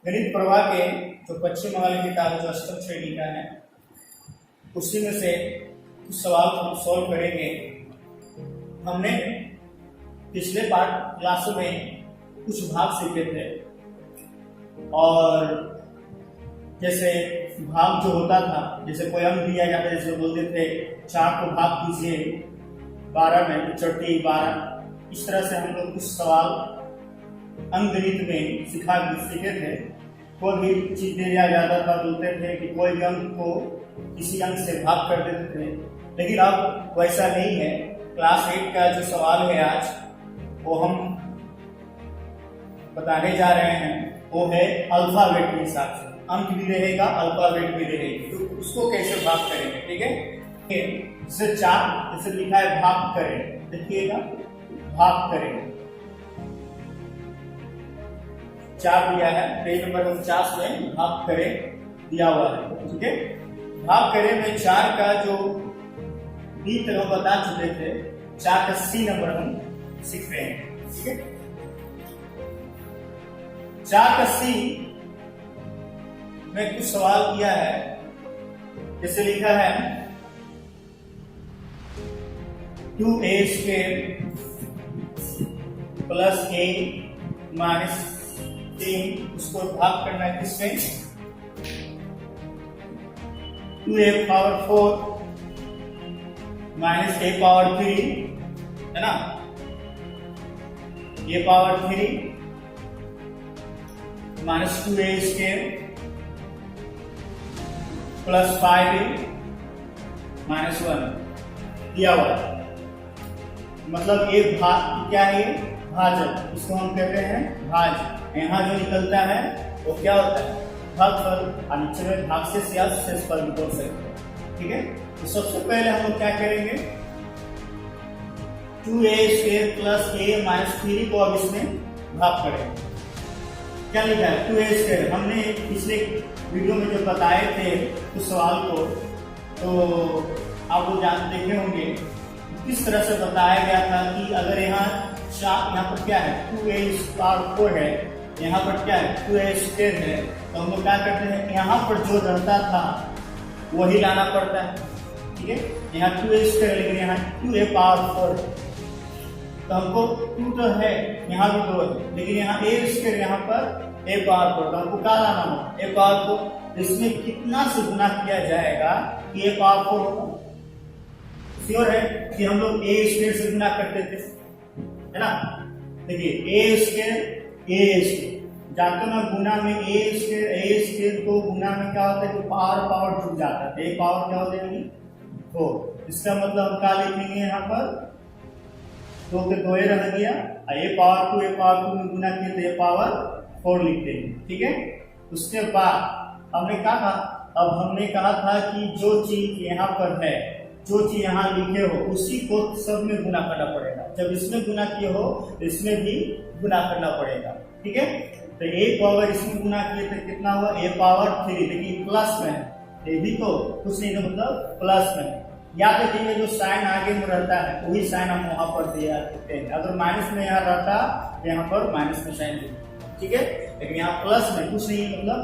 गणित प्रवाह के जो पश्चिम वाली किताब जो अष्टम श्रेणी का है उसी में से कुछ सवाल हम सॉल्व करेंगे। हमने पिछले पाठ क्लासों में कुछ भाग सीखे थे और जैसे भाग जो होता था, जैसे कोई अंक दिया जाता है, जैसे बोलते थे 4 को भाग कीजिए 12 में, 12। इस तरह से हम लोग कुछ सवाल अंकगणित में सीखे थे। कोई भी चीज दिया जाता था, बोलते थे कि कोई भी अंक को किसी अंक से भाग कर देते थे, लेकिन अब वैसा नहीं है। क्लास 8 का जो सवाल है आज वो हम बताने जा रहे हैं, वो है अल्फाबेट के हिसाब से। अंक भी रहेगा, अल्फाबेट भी रहेगी, तो उसको कैसे भाग करेंगे, ठीक है। जैसे 4 जैसे लिखा है भाग करें, देखिएगा भाग करें 4 दिया है, पेज नंबर 49 में भाग करें दिया हुआ है, ठीक है। भाग करें में 4 का जो बी तरह बता चुके थे, 4 का सी नंबर हम सीख रहे हैं, ठीक है। 4 का सी में कुछ सवाल किया है, जैसे लिखा है 2a² प्लस a माइनस 3, उसको भाग करना है किसमें, 2a power 4 minus a power 3, है ना, a power 3 minus 2a² plus 5a minus 1 दिया हुआ। मतलब ये भाग क्या है, भाजक, इसको हम कहते हैं भाज। यहाँ जो निकलता है वो क्या होता है, भागफल, और नीचे में भाग से शेषफल भी बोल सकते हैं, ठीक है। तो सबसे पहले हम लोग क्या करेंगे, 2a² प्लस a माइनस 3 को अब इसमें भाग करेंगे। क्या लिखा है 2a², हमने पिछले वीडियो में जो बताए थे उस सवाल को, तो आप वो देखे होंगे किस तरह से बताया गया था कि अगर यहाँ पर क्या है 2a² है, यहाँ पर क्या है 2a² है, तो हम लोग क्या करते हैं, यहाँ पर जो रहता था वही लाना पड़ता है, ठीक है। यहाँ 2a², लेकिन यहाँ 2a पावर 4 है, तो हमको 2 तो है, यहाँ भी 2 है, लेकिन यहाँ a², यहाँ पर a पावर 4, तो हमको क्या लाना हो, a पावर 4। इसमें कितना से गुना किया जाएगा कि a पावर 4 होगा। श्योर है कि हम लोग a² से गुना करते थे, है ना। देखिए a² जाते ना गुना में a² को गुना में क्या होता है कि पावर जुड़ जाता है, a पावर क्या हो जाएगी 4। इसका मतलब हम क्या लिखेंगे, यहाँ पर 2 के 2 रह गया, a पावर 2 में गुना किए तो a पावर 4 लिख देंगे, ठीक है। उसके बाद हमने कहा था, अब हमने कहा था कि जो चीज यहाँ पर है, जो चीज यहाँ लिखे हो, उसी को सब में गुना करना पड़ेगा। जब इसमें गुना किए हो तो इसमें भी गुना करना पड़ेगा, ठीक है। तो a पावर इसमें गुना किए तो कितना हुआ, a पावर 3, देखिए प्लस में है, ये भी तो कुछ नहीं, तो मतलब प्लस में। याद रखिए जो साइन आगे में रहता है वही साइन हम वहां पर दिया देते हैं। अगर माइनस में यहाँ रहता तो यहाँ पर माइनस में साइन देते, ठीक है। लेकिन यहाँ प्लस में कुछ नहीं, मतलब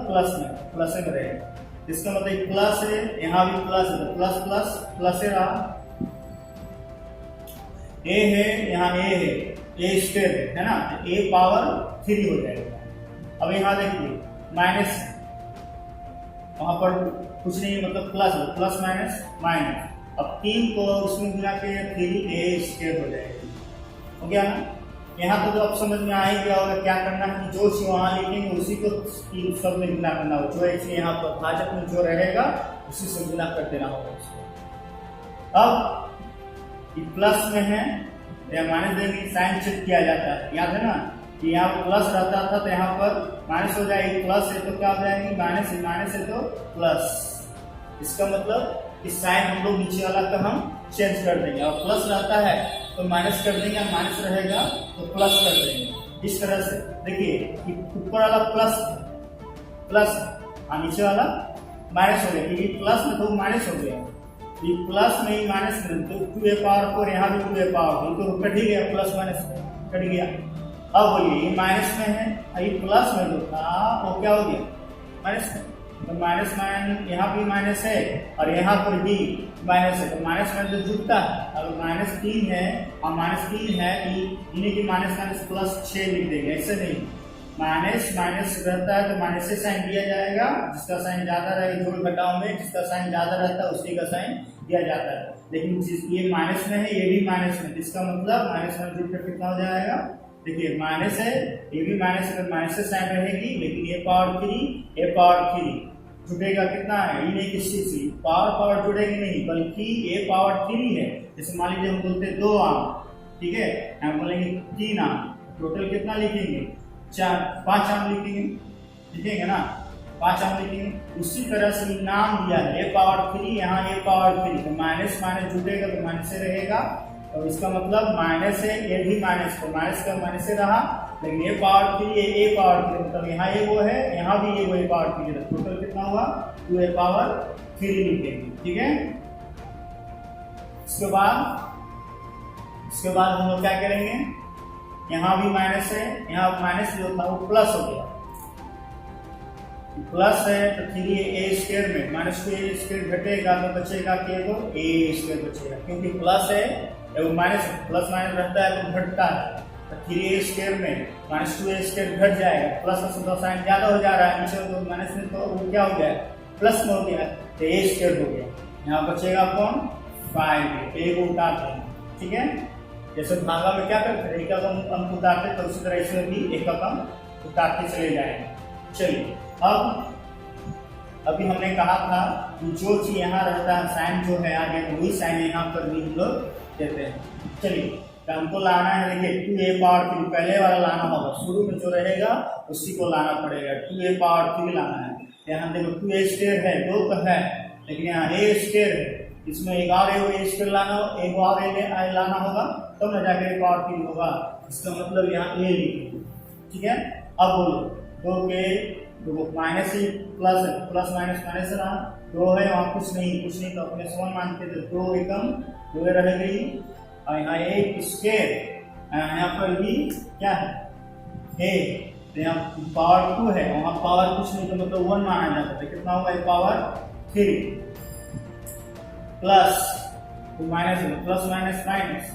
प्लस में रहेगा। इसका मतलब प्लस है, यहाँ भी प्लस है, तो प्लस प्लस प्लस रहा। a है, यहाँ a है, a² है ना, तो a पावर 3 हो जाएगा। अब यहाँ देखिए माइनस, वहां पर कुछ नहीं, मतलब प्लस माइनस माइनस। अब 3 को उसमें गुना के 3a² हो जाएगी, हो गया ना। यहाँ तो अब समझ में आ ही गया होगा क्या करना है, कि जो चीज वहां लिखेंगे उसी को सब में गुना करना हो, जो ऐसे यहाँ पर भाजक में जो रहेगा उसी से गुना कर देना होगा उसको। अब ये प्लस में है या माइनस देंगे, साइन चेक किया जाता है, याद है ना कि यहाँ प्लस रहता था तो यहाँ पर माइनस हो जाएगी, प्लस है तो क्या हो जाएगी माइनस है तो प्लस। इसका मतलब इस साइन हम लोग नीचे वाला का हम चेंज कर देंगे, और प्लस रहता है तो माइनस कर देंगे, माइनस रहेगा तो प्लस कर देंगे। इस तरह से देखिए ऊपर वाला प्लस और नीचे वाला माइनस हो गया, क्योंकि प्लस में तो माइनस हो गया, ये प्लस में ही माइनस में, तो 2a पावर 4 यहाँ भी 2a पावर 4, तो कट ही गया, प्लस माइनस कट गया। अब बोलिए ये माइनस में है, ये प्लस में जो था वो क्या हो गया माइनस में, तो माइनस माइनस यहाँ भी माइनस है और यहाँ पर भी माइनस है, तो माइनस में तो जुड़ता है। अगर -3 है और -3 है इन्हीं की माइनस माइनस प्लस 6 लिख देंगे, ऐसे नहीं, माइनस माइनस रहता है तो माइनस से साइन दिया जाएगा, जिसका साइन ज्यादा रहे जोड़ घटाव में जिसका साइन ज्यादा रहता है उसी का साइन दिया जाता है। लेकिन ये माइनस में है ये भी माइनस में, इसका मतलब माइनस में जुड़कर कितना हो जाएगा, देखिए माइनस है ये भी माइनस है, माइनस से साइन रहेगी, लेकिन ये पावर 3 जुड़ेगा कितना है, ये नहीं किसी से पावर जुड़ेगी नहीं बल्कि ये पावर 3 है। जैसे मान लीजिए हम बोलते हैं 2 आम, ठीक है, हम बोलेंगे 3 आम, टोटल कितना लिखेंगे 5 आम लिखेंगे ना, 5 आम लिखेंगे। उसी तरह से नाम दिया है ये पावर 3 यहाँ ये पावर 3, तो माइनस माइनस जुड़ेगा तो माइनस से रहेगा, तो इसका मतलब माइनस है ये भी माइनस, तो माइनस का माइनस से रहा, लेकिन ये पावर 3 ये पावर 3 मतलब यहाँ ये वो है यहाँ भी ये वही पावर 3 है, टोटल कितना हुआ 2a पावर 3 लिखेंगे, ठीक है। इसके बाद हम लोग क्या करेंगे, यहाँ भी माइनस है, यहाँ माइनस जो था वो प्लस हो गया, प्लस है तो फिर ये a² में -2a² घटेगा तो बचेगा केवल a² बचेगा, क्योंकि प्लस है माइनस प्लस माइनस रहता है तो घटता है, तो 3a² में -2a² घट जाएगा, प्लस का साइन ज्यादा हो जा रहा है नीचे तो माइनस में, तो वो क्या हो गया प्लस में हो गया तो a² हो गया, यहाँ बचेगा कौन 5a, a को उतारते हैं, ठीक है। जैसे भागा में क्या करते हैं एक का अंक उतारते तो उसी तरह इसमें भी एक का अंक उतारते चले जाएंगे। चलिए अभी हमने कहा था कि जो चीज यहाँ रहता है साइन जो है आगे वही साइन यहाँ पर भी हम लोग देते हैं। चलिए तो हमको लाना है, देखिए 2a पावर 3 पहले वाला लाना होगा, शुरू में जो रहेगा उसी को लाना पड़ेगा, 2a पावर 3 लाना है। यहाँ देखो 2a² है 2 तो है, लेकिन यहाँ a² है, इसमें एक और a² लाना हो, एक और लाना होगा तब न जाकर पावर 3 होगा, इसका मतलब यहाँ a लिखेंगे, ठीक है। अब बोलो 2 के माइनस ही प्लस माइनस माइनस रहा, 2 है वहाँ कुछ नहीं तो अपने 1 मानते थे, 2 एकम 2 रह गई, और यहाँ a², यहाँ पर भी क्या है a, तो यहाँ पावर 2 है वहाँ पावर कुछ नहीं तो मतलब 1 माना जाता था, कितना होगा power 3 plus minus plus minus minus,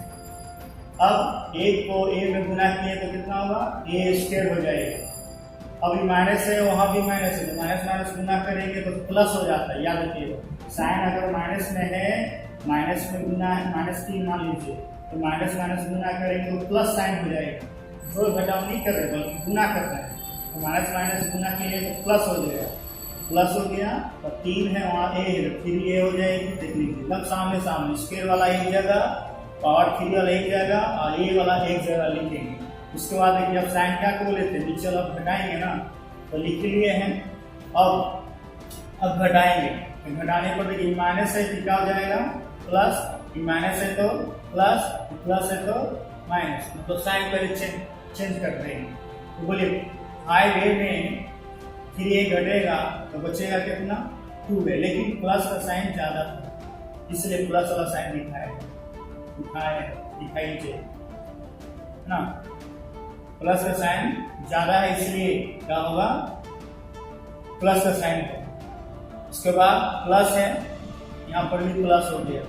अब एक को a में गुना किए तो कितना होगा a² हो जाएगा, अभी माइनस है वहां भी माइनस है तो माइनस माइनस गुना करेंगे तो प्लस हो जाता है, याद रखिएगा साइन अगर माइनस में है माइनस में गुना है -3 मान लीजिए तो माइनस माइनस गुना करेंगे तो प्लस साइन हो जाएगा, जोड़ घटाव नहीं कर रहे बल्कि गुना करना है, तो माइनस माइनस गुना किए तो प्लस हो जाएगा, प्लस हो गया तो 3 है वहाँ a है तो 3a हो जाएगी, देख लीजिए एकदम सामने स्क्वायर वाला एक जगह पावर 3 वाला एक जगह और a वाला एक जगह लिखेंगे। उसके बाद देखिए अब साइन क्या को लेते हैं नीचे अब घटाएंगे ना, तो लिख लिए हैं, अब घटाएंगे, तो घटाने पर देखिए माइनस है तो क्या हो जाएगा प्लस, माइनस है तो प्लस है तो माइनस, मतलब साइन पहले चेंज कर देंगे। तो बोलिए 5a में 3a घटेगा तो बचेगा कितना 2a, लेकिन प्लस का साइन ज्यादा था इसलिए प्लस वाला साइन दिखाई चाहिए ना, प्लस का साइन ज्यादा है इसलिए क्या होगा प्लस का साइन होगा। उसके बाद प्लस है यहाँ पर भी प्लस हो गया,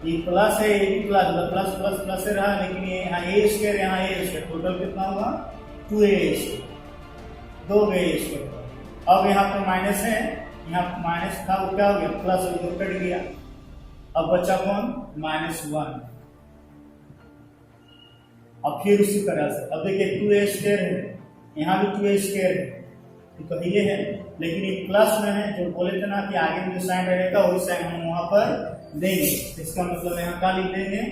ये प्लस है ये भी प्लस से रहा, लेकिन ये यहाँ a² यहाँ a², टोटल कितना होगा 2a², 2a²। अब यहाँ पर माइनस है, यहाँ माइनस था वो क्या हो गया प्लस हो गया कट गया, अब बचा कौन -1। अब फिर उसी तरह से अब देखिए 2a² है यहाँ भी 2a² है, तो ये है लेकिन ये प्लस में है, जो बोले थे ना कि आगे में जो साइन रहेगा वही साइन हम वहां पर देंगे, इसका मतलब यहाँ क्या लिख देंगे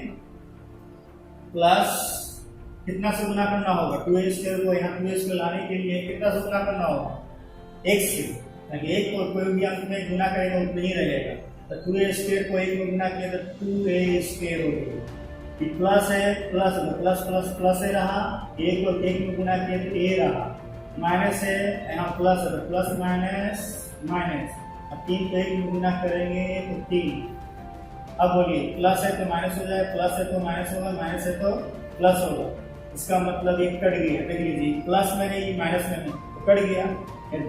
प्लस कितना से गुना करना होगा 2a² को यहाँ 2a² लाने के लिए कितना से गुना करना होगा x से, ताकि एक को कोई भी अंक में गुना करेगा उतना ही रहेगा, तो 2a² को 1 में गुना किया तो 2a² हो गया, प्लस है प्लस से रहा, एक को 1 में गुना किया तो a रहा, माइनस है यहाँ प्लस है तो प्लस माइनस, अब 3 को 1 में गुना करेंगे तो 3, अब बोलिए प्लस है तो माइनस हो जाए, प्लस है तो माइनस होगा, माइनस है तो प्लस होगा, इसका मतलब ये कट गया, देख लीजिए प्लस में है ये माइनस में तो कट गया।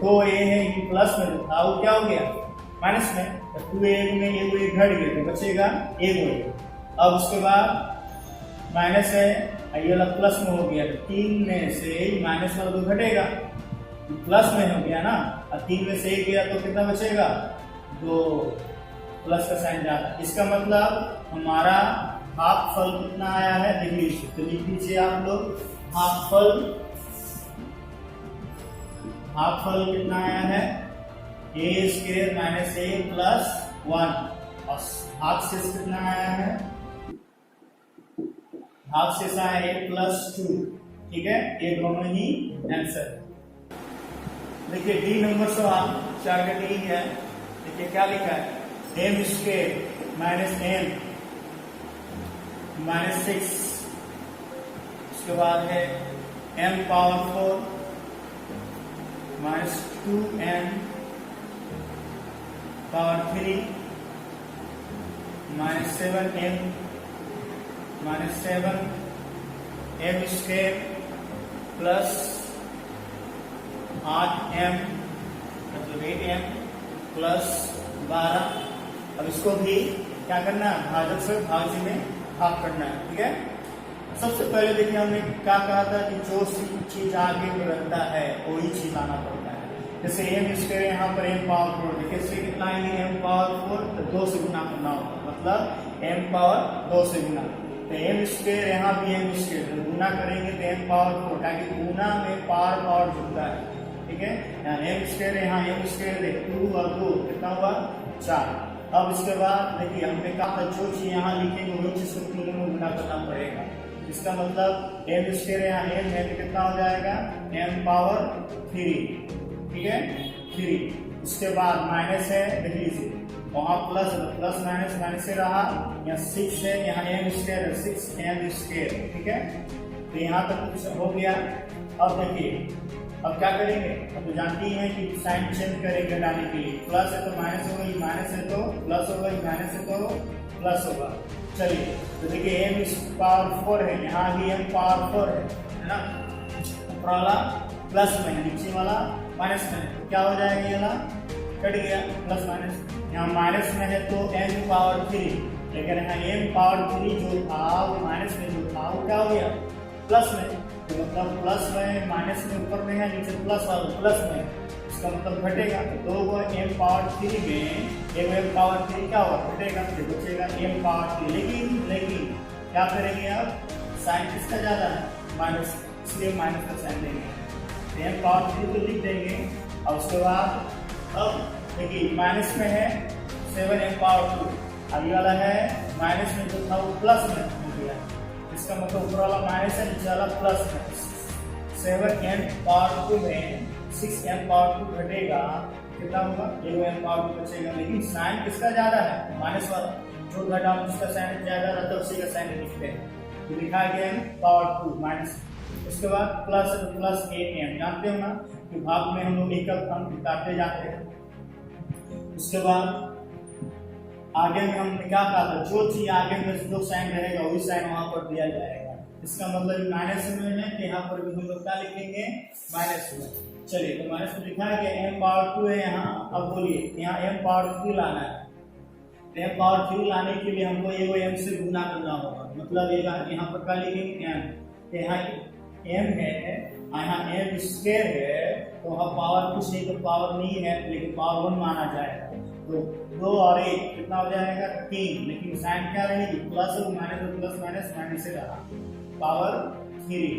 2a है ये प्लस में था वो क्या हो गया माइनस में, तो 2a में ये घट गया तो बचेगा a। अब उसके बाद माइनस है ये वाला प्लस में हो गया, तो 3 में से माइनस वाला तो घटेगा, प्लस में हो गया ना, और 3 में से 1 गया तो कितना बचेगा 2, प्लस का साइन जाता। इसका मतलब हमारा हाफ फल कितना आया है देख लीजिए, तो लिख दीजिए आप लोग हाफ फल कितना आया है a square minus a plus 1, और हाफ शेष कितना आया है, हाफ शेष आया a प्लस 2। ठीक है, ये दोनों ही आंसर। देखिए डी नंबर सवाल 4 का डी है, देखिए क्या लिखा है m square minus m minus 6, उसके बाद है m power 4 minus 2m power 3 minus 7m minus 7m square plus 8m मतलब 8m प्लस 12। अब इसको भी क्या करना है भाजक से भाज्य में भाग करना है। ठीक है, सबसे पहले देखिए हमने क्या कहा था कि जो चीज आगे में रहता है वही चीज लाना पड़ता है। जैसे m स्क्वायर यहाँ पर m पावर 4, देखिए इससे कितना आएंगे m पावर 4 तो 2 से गुना करना होगा, मतलब m पावर 2 से गुना, तो m स्क्वायर यहाँ भी m स्क्वायर तो गुना करेंगे तो m पावर 4, ताकि गुना में पावर जुड़ता है। ठीक है, m स्क्वायर यहाँ m स्क्वायर 2 और 2 कितना हुआ 4। अब इसके बाद देखिए हमने कहा था जो चीज यहाँ लिखेंगे वही चीज को तीनों में गुना करना पड़ेगा। इसका मतलब m स्क्वायर यहाँ m है तो कितना हो जाएगा m पावर 3। ठीक है 3, उसके बाद माइनस है देख लीजिए वहाँ प्लस प्लस माइनस माइनस से रहा, यहाँ 6 है यहाँ m स्क्वायर 6m स्क्वायर। ठीक है, तो यहाँ तक कुछ हो गया। अब देखिए अब क्या करेंगे, अब तो जानती हैं कि साइन चेंज करेंगे घटाने के लिए, प्लस है तो माइनस होगा, ये माइनस है तो प्लस होगा, ये माइनस है तो प्लस होगा। चलिए तो देखिए m पावर 4 है, यहाँ भी m पावर 4 है ना, ऊपर वाला प्लस में नीचे वाला माइनस में, तो क्या हो जाएगा ये वाला कट गया प्लस माइनस, यहाँ माइनस में है तो m पावर 3, लेकिन यहाँ m पावर 3 जो था वो माइनस में जो था वो क्या हो गया प्लस में, तो मतलब प्लस में माइनस में ऊपर में है नीचे प्लस वाला प्लस में, इसका मतलब घटेगा तो 2 को m पावर 3 में m पावर 3 क्या होगा घटेगा तो बचेगा m पावर 3। लेकिन क्या करेंगे अब साइन किसका ज्यादा है माइनस, इसलिए माइनस का साइन देंगे, m पावर 3 को लिख देंगे। और उसके बाद अब देखिए माइनस में है 7m पावर 2, अभी वाला है माइनस में जो था वो प्लस में हो गया, इसका मतलब ऊपर वाला माइनस है नीचे वाला प्लस है। 7m पावर 2 में 6m पावर 2 घटेगा कितना होगा m पावर 2 बचेगा, लेकिन साइन किसका ज्यादा है माइनस वाला, जो घटा उसका साइन ज्यादा रहता है उसी का साइन लिखते हैं, तो लिखा गया m पावर 2 माइनस, उसके बाद प्लस प्लस 8m, जानते हो ना कि भाग में हम लोग एक अंक काटते जाते हैं। उसके बाद आगे में हमने क्या कहा था, जो चीज आगे में जो साइन रहेगा वही साइन वहां पर दिया जाएगा, इसका मतलब माइनस में है कि यहाँ पर भी हम लोग क्या लिखेंगे माइनस में। चलिए तो माइनस में लिखा है कि m पावर 2 है यहाँ, अब बोलिए यहाँ m पावर 3 लाना है, तो m पावर 3 लाने के लिए हमको एगो m से गुना करना होगा, मतलब यहाँ पर क्या लिखेंगे m, तो यहाँ m है यहाँ m स्क्वायर है, तो वहाँ पावर कुछ नहीं तो पावर नहीं है लेकिन पावर 1 माना जाएगा, तो 2 और 1 कितना हो जाएगा 3, लेकिन साइन क्या रहेगी प्लस और माइनस प्लस माइनस माइनस से रहा पावर 3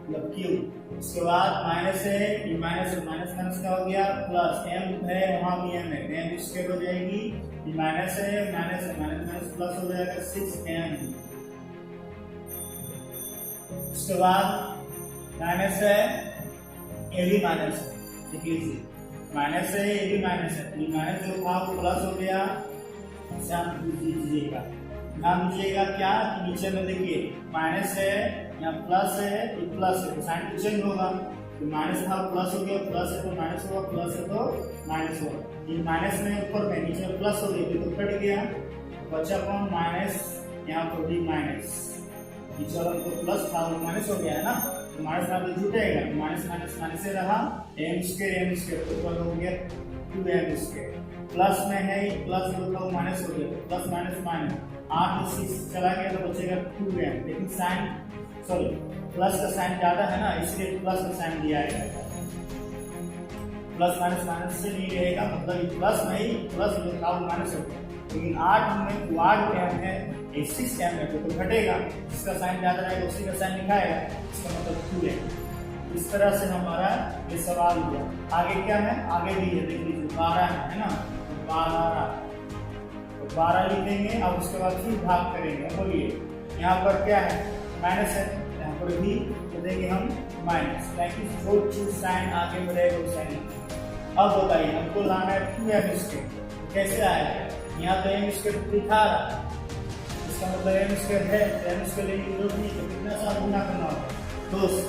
मतलब क्यूब। उसके बाद माइनस है ये माइनस माइनस माइनस का हो गया प्लस, m है वहाँ भी m है, m स्क्वायर हो जाएगी, ये माइनस है माइनस माइनस माइनस प्लस हो जाएगा 6m। उसके बाद माइनस है ये भी माइनस है, देख लीजिए माइनस है ये भी माइनस है, ये माइनस जो था वो प्लस हो गया, ध्यान दीजिएगा क्या कि नीचे में देखिए माइनस है यहाँ प्लस है ये प्लस है, साइन चेंज होगा, तो माइनस था प्लस हो गया, प्लस है तो माइनस होगा, प्लस है तो माइनस होगा, ये माइनस में ऊपर में नीचे में प्लस हो गया तो कट गया, बचा कौन माइनस, यहाँ पर भी माइनस, नीचे वाला तो प्लस था वो माइनस हो गया है ना, तो माइनस ना तो जुटेगा, माइनस माइनस माइनस से रहा m स्क्वायर तो हो गया 2m स्क्वायर, प्लस में है प्लस तो माइनस हो गया, तो प्लस माइनस माइनस 8 में 6 चला गया तो बचेगा 2m, लेकिन साइन सॉरी प्लस का साइन ज्यादा है ना, इसलिए प्लस का साइन दिया है, प्लस माइनस माइनस से नहीं रहेगा, मतलब प्लस नहीं प्लस जो था वो माइनस हो गया, लेकिन 8 में क्वाड m है 6m है तो घटेगा, जिसका साइन ज्यादा रहेगा उसी का साइन लिखाएगा, इसका मतलब 2m। इस तरह से हमारा ये सवाल हुआ। आगे क्या है, आगे भी है, देख लीजिए 12 है ना, 12 लिखेंगे, अब उसके बाद फिर भाग करेंगे। बोलिए यहाँ पर क्या है, माइनस है, यहाँ पर भी तो देंगे हम माइनस, ताकि जो चीज साइन आगे बढ़ेगा वो साइन। अब बताइए हमको लाना है 2m स्क्वायर, कैसे आएगा, यहाँ तो m स्क्वायर दिखा रहा, इसका मतलब m स्क्वायर है, m स्क्वायर लेने की जरूरत नहीं, तो कितना सा गुना करना होगा 2 से,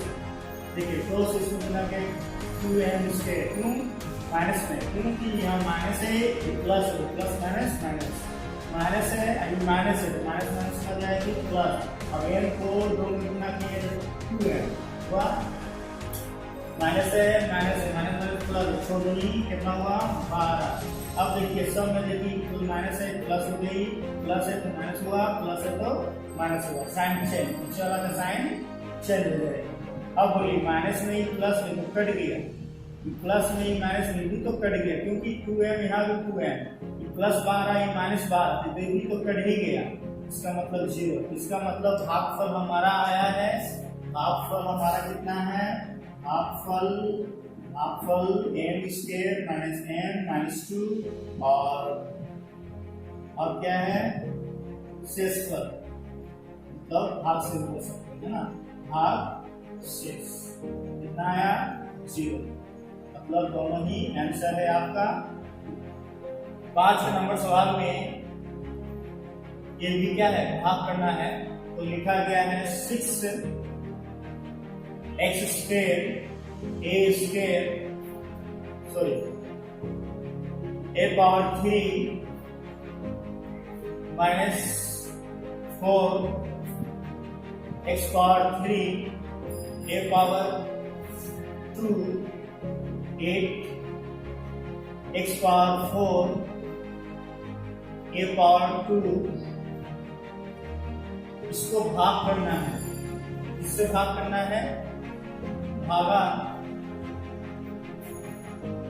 देखिए 2 से इसको गुना के 2m स्क्वायर, क्यों माइनस में, क्योंकि यहाँ माइनस है प्लस है, प्लस माइनस माइनस माइनस है, अभी माइनस है तो माइनस माइनस आ जाएगी प्लस, अब m को 2 में गुना किए तो 2m हुआ, माइनस है माइनस माइनस प्लस, छोड़ दूनी कितना हुआ 12। अब देखिए सब में देखिए कोई माइनस है प्लस हो गई, प्लस है तो माइनस हुआ, प्लस है तो माइनस हुआ, साइन चेंज, नीचे वाला का साइन चेंज हो जाएगा। अब बोलिए माइनस में ही प्लस में तो कट गया, प्लस में ही माइनस में भी तो कट गया, क्योंकि 2m यहाँ भी 2m, प्लस 12 ये माइनस 12 तो भी तो कट ही गया, इसका मतलब 0। इसका मतलब भागफल हमारा आया है, भागफल हमारा कितना है, भागफल m square minus m minus 2 और क्या है शेषफल, मतलब भाग से बोल सकते हैं ना, भाग शेष कितना आया 0, मतलब दोनों ही आंसर है आपका। 5 नंबर सवाल में ये भी क्या है, भाग करना है, तो लिखा गया है 6x square a square sorry a power 3 minus 4 x power 3 a power 2 8 x power 4 a power 2, इसको भाग करना है, इससे भाग करना है, भागा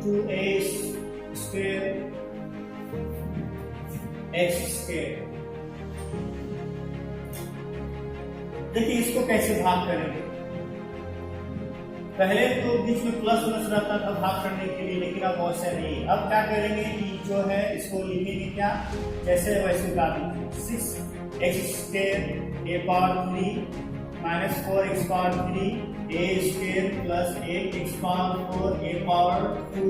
2a स्क्वायर x स्क्वायर। देखिए इसको कैसे भाग करेंगे, पहले तो बीच में प्लस प्लस रहता था भाग करने के लिए, लेकिन अब वैसे नहीं। अब क्या करेंगे कि जो है इसको लिखेंगे क्या, जैसे वैसे उतार दीजिए, 6x square a power 3 minus 4x power 3 a square plus 8x power 4 a power 2,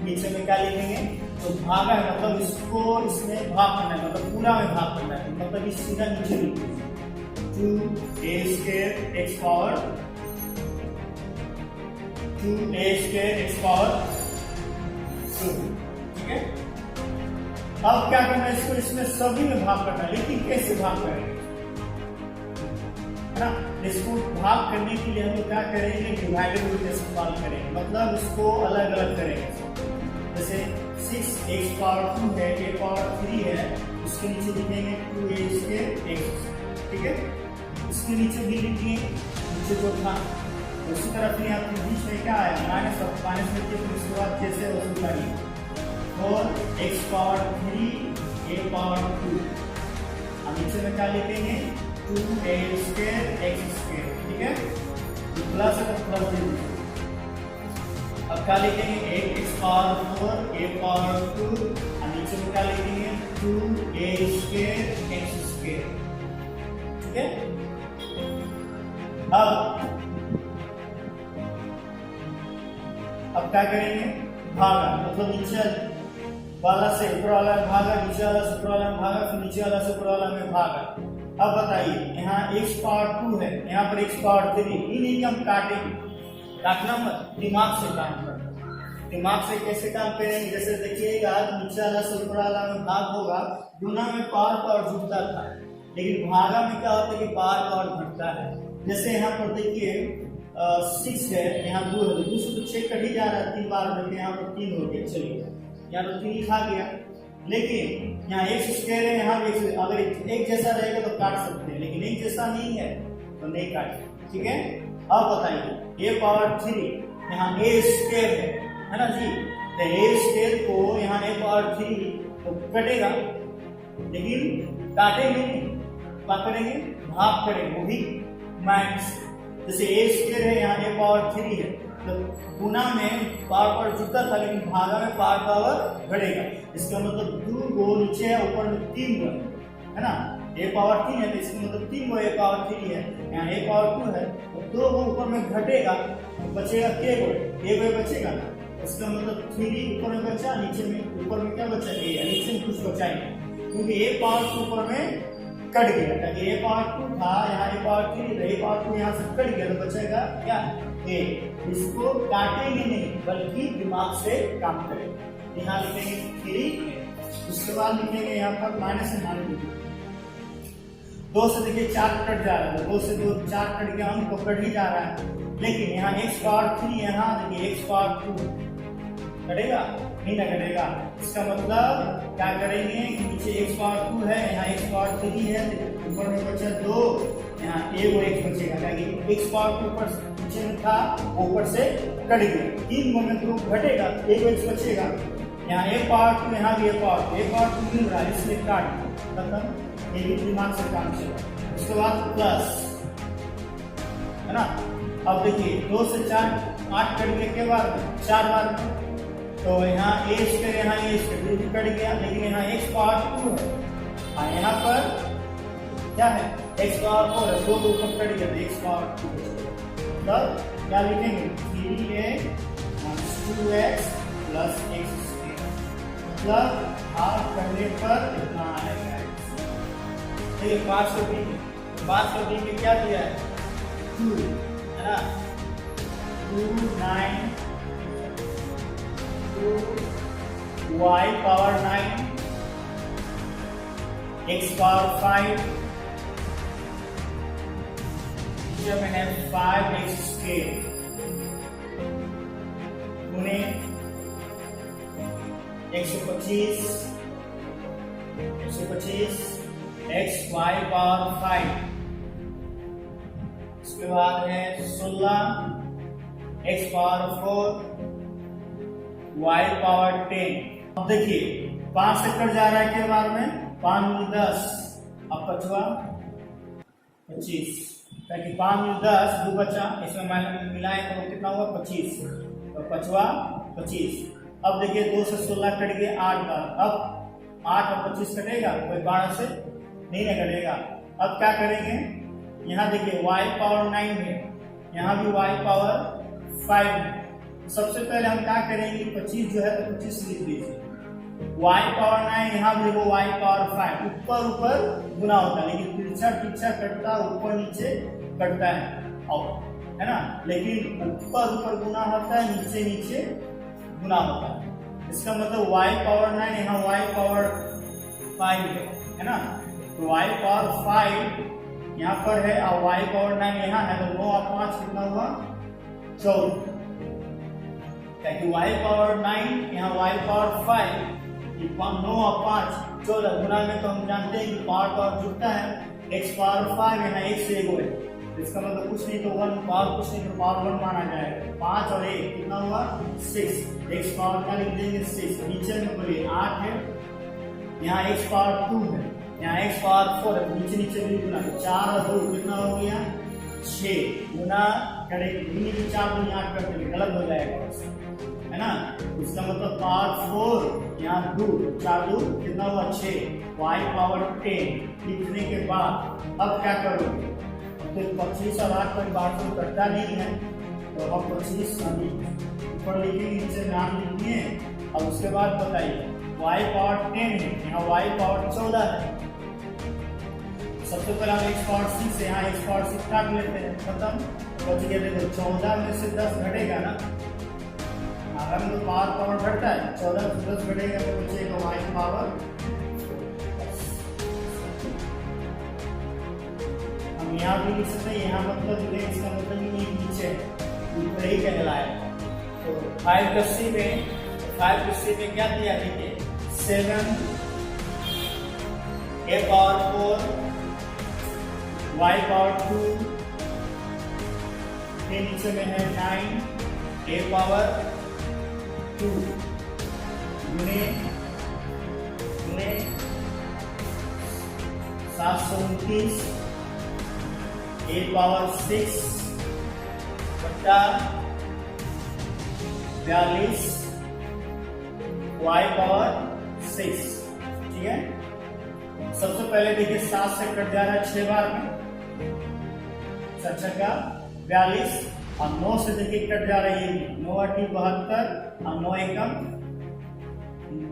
नीचे में क्या लिखेंगे, तो भागा है मतलब इसको इसमें भाग करना है, मतलब पूरा में भाग करना है, मतलब इस सीधा नीचे लिखेंगे 2a square x power 2a square x power 2, ठीक है। अब क्या करना है, इसको इसमें सभी में भाग करना है, लेकिन कैसे भाग करेंगे ना, इसको भाग करने के लिए हम लोग क्या करेंगे, डिवाइडेड रूल का इस्तेमाल करेंगे, मतलब इसको अलग अलग करेंगे। जैसे 6x पावर 2 है, a पावर 3 है, उसके नीचे लिखेंगे 2a स्क्वायर x, ठीक है। इसके नीचे भी लिखिए, नीचे जो था उसी तरफ यहाँ पे बीच में क्या आया माइनस, और माइनस में फिर इसके बाद कैसे वसूल करिए 4x पावर 3 a पावर 2, अब नीचे में क्या लिखेंगे 2a स्क्वायर x स्क्वायर, ठीक है, प्लस है तो प्लस दे दीजिए। अब क्या लिखेंगे 8x पावर 4 a पावर 2, और नीचे में क्या लिखेंगे 2a स्क्वायर x स्क्वायर, ठीक है। अब क्या करेंगे, भागा, मतलब नीचे वाला से ऊपर वाला में भागा, नीचे वाला से ऊपर वाला में भागा, फिर नीचे वाला से ऊपर वाला में भागा। अब बताइए यहाँ x पावर 2 है, यहाँ पर x पावर 3, इन्हीं हम काटेंगे, काटना मत, दिमाग से काम करना। दिमाग से कैसे काम करेंगे, जैसे देखिएगा नीचे वाला से ऊपर वाला में भाग होगा, गुना में पावर जुड़ता था, लेकिन भागा में क्या होता है कि बार बार घटता है। जैसे यहाँ पर देखिए 6 है, यहाँ 2 है, 2 से तो 6 कट ही जा रहा है, 3 बार बढ़ के यहाँ पर 3 हो गया। चलिए यहाँ तो 3 लिखा गया, लेकिन यहाँ x स्क्वायर है, यहाँ भी अगर एक जैसा रहेगा तो काट सकते हैं, लेकिन एक जैसा नहीं है तो नहीं काटे। ठीक है, अब बताइए a पावर 3 यहाँ a स्क्वायर है ना जी, तो a स्क्वायर को यहाँ a पावर 3 तो कटेगा, लेकिन काटेंगे नहीं, क्या करेंगे, भाग करेंगे, वो भी माइनस। जैसे a स्क्वायर है, यहाँ a पावर 3 है, तो गुना में पावर जुड़ता था, लेकिन भागा में पावर बढ़ेगा। इसका मतलब 2 गो नीचे है, ऊपर में 3 गो है ना, a पावर 3 है तो इसका मतलब 3 गो a पावर 3 है, यहाँ a पावर 2 है तो 2 गो ऊपर में घटेगा तो बचेगा के गो, a गो बचेगा ना, इसका मतलब 3 ऊपर में बचा, नीचे में ऊपर में क्या बचा, a, नीचे में कुछ बचा नहीं, क्योंकि a पावर 2 ऊपर में कट गया, ताकि a पावर 2 था, यहाँ a पावर 3 था, a पावर 2 यहाँ से कट गया तो बचेगा क्या, a। इसको काटेंगे नहीं, बल्कि दिमाग से काम करेंगे। यहाँ लिखेंगे 3, उसके बाद लिखेंगे यहाँ पर माइनस से मान लीजिए 2 से देखिए 4 कट जा रहा है, 2 से 2 4 कट गया, हम तो कट ही जा रहा है, लेकिन यहाँ x पावर 3, यहाँ देखिए x पावर 2 कटेगा नहीं ना कटेगा। इसका मतलब क्या करेंगे, नीचे x पावर 2 है, यहाँ x पावर 3 है, ऊपर में बचा 2, यहाँ a को x बचेगा, ताकि x पावर 2 पर नीचे में था, ऊपर से कट गया, 3 गो में 2 घटेगा, a को x बचेगा, यहाँ a पावर 2, यहाँ भी a पावर 2 मिल रहा है, इसलिए काट मतलब ये भी दिमाग से काम चला। उसके बाद प्लस है ना, अब देखिए 2 से 4 8 कट गए के बाद 4 बार, तो यहाँ a स्क्वायर, यहाँ a स्क्वायर कट गया, लेकिन यहाँ x पावर 2 है, यहाँ पर क्या है x पावर 4 है, 2 ऊपर कट गया तो x पावर 2, मतलब क्या लिखेंगे 3a 2x plus x square, मतलब हाफ करने पर इतना आएगा। देखिए 5 में क्या दिया है 2 है ना, 2 9 2 y पावर 9 x पावर 5 नीचे में है 5x स्क्वायर गुणे 125 x y पावर 5, इसके बाद है 16 x पावर 4 y पावर 10। अब देखिए 5 से कट जा रहा है के बार में 5 में 10, अब पचवा 25, ताकि 5 में 10 2 बचा, इसमें माइनस मिलाएं तो कितना हुआ 25, तो पचवा 25। अब देखिए 2 से 16 कट गए 8 बार, अब 8 और 25 कटेगा, कोई 12 से नहीं ना कटेगा। अब क्या करेंगे, यहाँ देखिए y पावर 9 है, यहाँ भी y पावर 5 है, सबसे पहले हम क्या करेंगे 25 जो है तो 25 लिख दीजिए, y पावर 9 यहाँ भी वो y पावर 5, ऊपर ऊपर गुना होता है, लेकिन तिरछा कटता ऊपर नीचे कटता है और है ना, लेकिन ऊपर ऊपर गुना होता है, नीचे नीचे गुना होता है। इसका मतलब y पावर 9 यहाँ y पावर 5 है ना, तो y पावर 5 यहाँ पर है और y पावर 9 यहाँ है, तो 9 और 5 कितना हुआ 14, ताकि y पावर 9 यहाँ y पावर 5, 9 और 5 14 गुना में, तो हम जानते हैं कि पावर जुड़ता है, x पावर 5 यहाँ x से 1 है, इसका मतलब कुछ नहीं तो 1 पावर कुछ नहीं तो पावर 1 माना जाएगा, 5 और 1 कितना हुआ 6, x पावर का लिख देंगे 6, नीचे में बोलिए 8 है, यहाँ x पावर 2 है, यहाँ x पावर 4 है, नीचे नीचे भी गुना 4 और 2 कितना हो गया 6, गुना करेंगे 4 2 8 कर देंगे, गलत हो जाएगा है ना, इसका मतलब पावर 4 यहाँ 2 4 2 कितना हुआ 6, y पावर 10 लिखने के बाद अब क्या करोगे, तो 25 और 8 पर बार तो कटता नहीं है, तो अब 25 ऊपर लिखेंगे, नीचे नाम लिखिए, अब उसके बाद बताइए y पावर 10 है, यहाँ y पावर 14 है, सबसे पहले हम x पावर 6 है, यहाँ x पावर 6 काट लेते हैं, खत्म बच गया। देखो 14 में से 10 घटेगा ना, अगर तो पावर घटता है, 14 से 10 घटेगा तो बचेगा y पावर यहाँ भी लिख सकते हैं, यहाँ मतलब इसका मतलब ये नीचे ऊपर ही कहलाए। तो 5 का C में क्या दिया देखिए 7 a पावर 4 y पावर 2 के नीचे में है 9 a पावर 2 गुणे 729 a पावर 6 बटा 42 y पावर 6। ठीक है, सबसे पहले देखिए 7 से कट जा रहा है 6 बार में, 7 का 42 और 9 से देखिए कट जा रहा है ये 9 8 72 और 9 एकम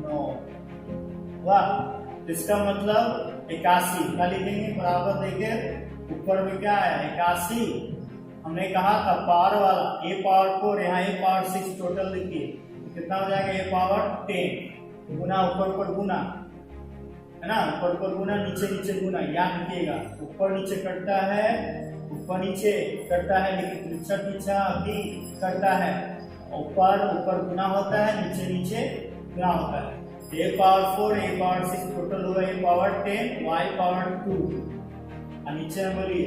9। वाह, इसका मतलब 81 का लिखेंगे बराबर देखिए ऊपर में क्या है 81। हमने कहा था पावर वाला a पावर 4 यहाँ a पावर 6 टोटल लिखिए कितना हो जाएगा a पावर 10 गुना ऊपर गुना है ना, ऊपर गुना नीचे गुना, याद रखिएगा ऊपर नीचे कटता है, ऊपर नीचे कटता है लेकिन पीछा भी कटता है, ऊपर गुना होता है नीचे गुना होता है। a power 4 a power 6 total होगा a पावर 10 y पावर 2 और नीचे में बोलिए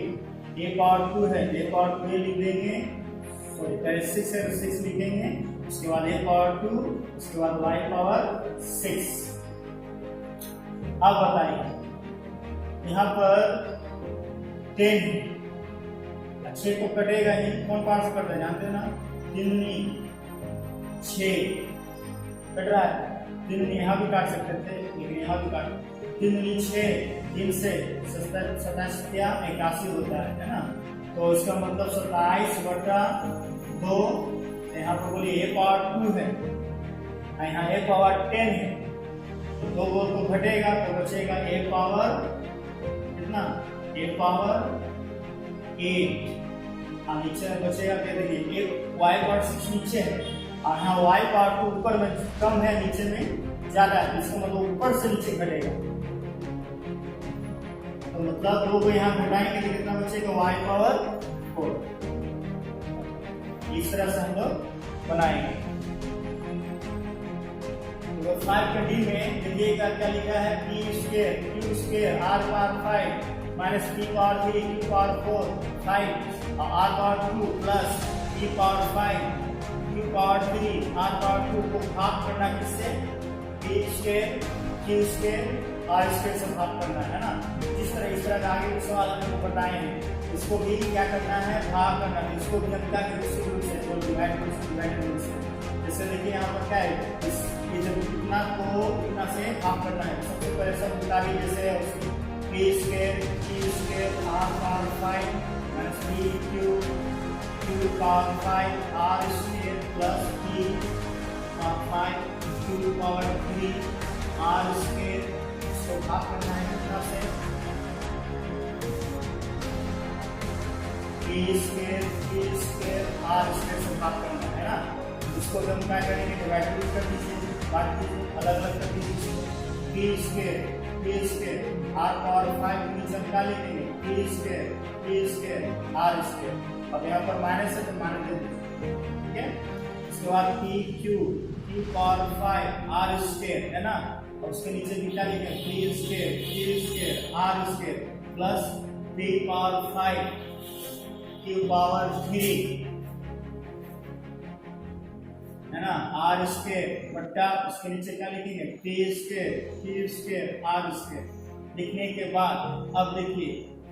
a पावर 2 है a पावर 2 लिख देंगे, सॉरी पहले 6 है 6 लिखेंगे, उसके बाद a पावर 2, उसके बाद y पावर 6। अब बताइए यहाँ पर 10 अच्छे को कटेगा ही, कौन पार से कटता है जानते हो ना, 3 6 कट रहा है, 3 यहाँ भी काट सकते थे लेकिन यहाँ भी काट 3 6 3 से 27 या 81 होता है ना, तो इसका मतलब 27 बटा 2, यहाँ पर बोलिए a पावर 2 है, यहाँ a पावर 10 है, तो 2 को घटेगा तो बचेगा a पावर कितना a पावर 8 और नीचे बचेगा क्या देखिए y पावर 6 नीचे है और यहाँ y पावर 2 ऊपर में कम है नीचे में ज्यादा है, इसका मतलब ऊपर से नीचे घटेगा, तो मतलब 2 को यहाँ घटाएंगे तो कितना बचेगा y पावर 4। इस तरह से हम लोग बनाएंगे। तो 5 का डी में देखिएगा क्या लिखा है p square q square r power 5 minus p power 3 q power 4 5 और r power 2 plus p power 5 q power 3 r power 2 को भाग करना किससे p square q square r square से भाग करना है ना। इस तरह का आगे के सवाल हमको बताए हैं, इसको भी क्या करना है भाग करना है, इसको भी हम क्या करेंगे डिवाइड से। जैसे देखिए यहाँ पर क्या है ये जब इतना को इतना से भाग करना है, सबसे पहले सब बताइए जैसे p square q square r power 5 minus p q power 5 r square plus p power 5 q power 3 r square, इसको भाग करना है कितना से p square q square r square से भाग करना है ना। इसको जब क्या करेंगे डिवाइड कर दीजिए, बात कीजिए अलग अलग कर दीजिए p स्क्वायर r पावर 5 नीचे निकाल लेंगे p स्क्वायर r स्क्वायर, अब यहाँ पर माइनस है तो माइनस दे दीजिए, ठीक है। इसके बाद p q power 5 r square है ना, और उसके नीचे क्या लिखेंगे p square r square plus p power 5 q power 3 है ना r स्क्वायर बट्टा उसके नीचे क्या लिखेंगे p square q square r square. लिखने के बाद अब देखिए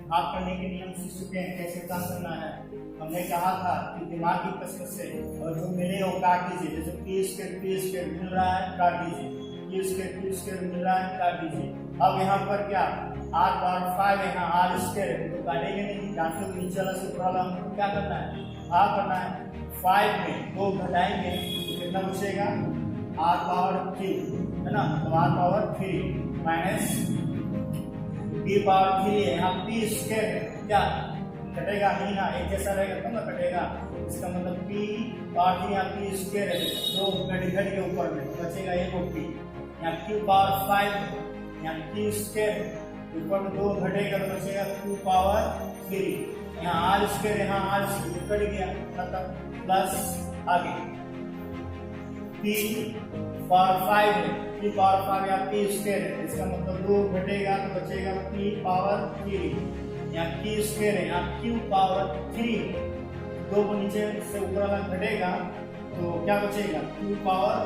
भाग करने के नियम सीख चुके हैं कैसे काम करना है। हमने कहा था कि दिमाग की कसरत से और जो मिले वो काट दीजिए, जैसे p स्क्वायर मिल रहा है काट दीजिए, q स्क्वायर मिल रहा है काट दीजिए। अब यहाँ पर क्या r पावर 5 है, यहाँ r स्क्वायर तो काटेंगे नहीं, जानते हो नीचे वाला से थोड़ा हमको क्या करना है भाग करना है। 5 में 2 घटाएंगे तो कितना बचेगा r पावर 3 है ना, तो r power 3 minus p power 3 है, यहाँ p स्क्वायर क्या कटेगा ही ना, एक जैसा रहेगा तब ना कटेगा, इसका मतलब p पावर 3 यहाँ p स्क्वायर है, 2 घट के ऊपर में बचेगा एक p, यहाँ q पावर 5 यहाँ q स्क्वायर ऊपर में 2 घटेगा तो बचेगा 2 पावर 3। यहाँ आर स्क्वायर, यहाँ आर स्क्वायर कट गया खत्म, प्लस आगे p पावर 5 है, p पावर 5 या p स्क्वायर है, इसका मतलब 2 घटेगा तो बचेगा p पावर 3। यहाँ q स्क्वायर है, यहाँ q पावर 3, 2 को नीचे से ऊपर वाला घटेगा तो क्या बचेगा, q पावर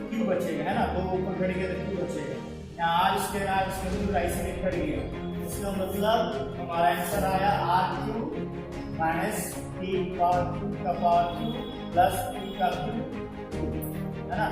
q बचेगा, है ना, 2 ऊपर घट गया तो q बचेगा। यहाँ आर स्क्वायर आइसोलेट कट गया, इसका मतलब हमारा आंसर आया r³ माइनस p पावर 2 का पावर 2 प्लस p का 2, है ना।